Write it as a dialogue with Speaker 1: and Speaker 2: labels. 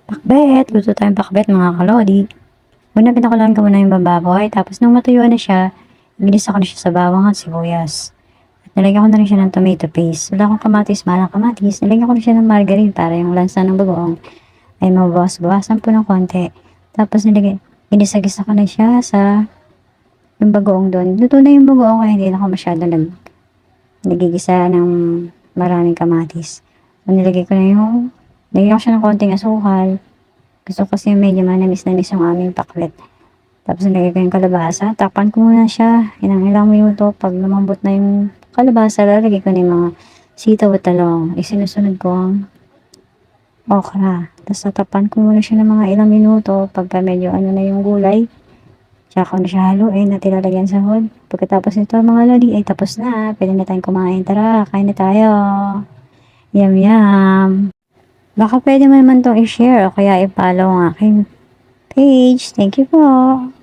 Speaker 1: Pakbet, luto tayong pakbet mga kalodi. Una pinakuloan ko muna yung bababoy, tapos nung matuyuan na siya, ginisa ko na siya sa bawang at sibuyas. At nilagyan ko na rin siya ng tomato paste. Wala akong kamatis, malang kamatis. Nilagyan ko na siya ng margarine para yung lansa ng bagoong ay mabawas-bawasan po ng konti. Tapos ginisa-gisa ko na siya sa yung bagoong doon. Luto na yung bagoong kaya hindi na ako masyado nagigisa ng maraming kamatis. So, nilagyan ko siya ng konting asukal. Gusto ko kasi medyo manamis-namis yung aming pakbet. Tapos nilagay ko yung kalabasa. Takpan ko muna siya. Ilang minuto. Pag lumambot na yung kalabasa, lalagay ko na yung mga sitaw at talong. Isinusunod ko ang okra. Tapos tatapan ko muna siya ng mga ilang minuto. Pagka medyo ano na yung gulay, tsaka ko na siya haluin at ilalagyan sa hod. Pagkatapos nito mga lodi ay tapos na. Pwede na tayong kumain. Tara, kain na tayo. Yum yum. Baka pwede mo naman itong i-share o kaya i-follow ang aking page. Thank you po.